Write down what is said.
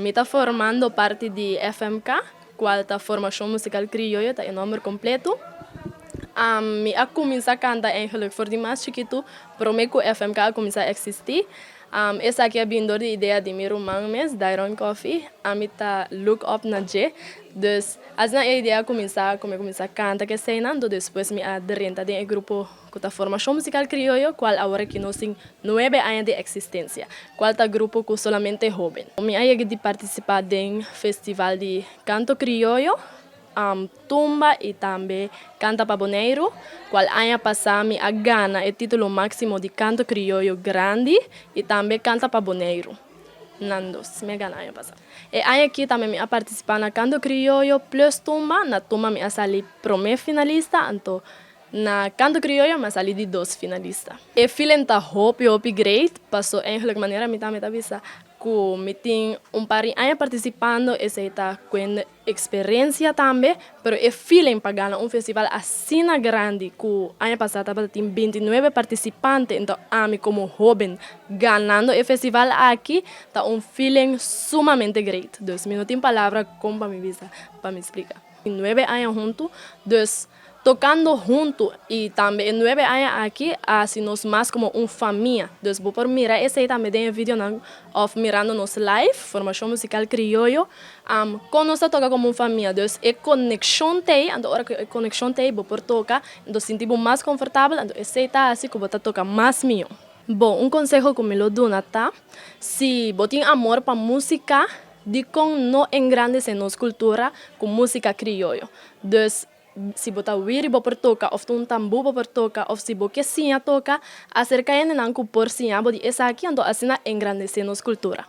me está formando parte de FMK, qual tá Formação Musical Criollo, tá em nome completo. Me a começar a cantar eigenlijk voor die mais chiquito, para mim que o FMK a começar a existir. Essa aqui é vindo da ideia de meu irmão mesmo, Dairon Coffee. A mim tá look up na J. Dus, as na ideia começar a cantar que sei não, depois me aderenta de grupo que tá Formação Musical Criollo, qual agora que nós tem 9 anos de existência. Qual tá grupo que solamente jovem. Me aí de participar de festival de canto criollo. Tumba e também Canta Paboneiro, qual ano passado me ganha o título máximo de Canto Criollo Grande e também Canta Paboneiro. Nandos, me ganha ano passado. E ano aqui também me participar na Canto Criollo plus Tumba, na Tumba me sali primeiro finalista, então na Canto Criollo me sali de 2 finalistas. E feeling tá hope great, passou em alguma maneira me também avisa que me tem par de anos participando e se está com experiência também, pero é feeling para ganhar festival assim grande que ano passado tinha 29 participantes, então a mim como jovem ganhando o festival aqui, tá feeling sumamente great. Dus, me não tem palavra como para me visa, para me explicar. 9 anos juntos, dus tocando junto e também 9 anos aqui, assim nós mais como família. Dus, vou por mirar esse aí também tem vídeo of mirando nos live, Formação Musical Criollo, com nós toca como família. Dus, é conexão tem, então hora que a conexão tem, vou por tocar, então sentimos mais confortável, então esse aí tá assim que vou tocar mais meu. Bom, conselho que me lo dou, tá? Se você tem amor para música, de com não engrandecer nossa cultura com música criollo. Dus, se você ouvir por tocar, ou um tambor por tocar, ou se você sim toca, acerca-se não por sim, essa aqui, então assim engrandecer nossa cultura.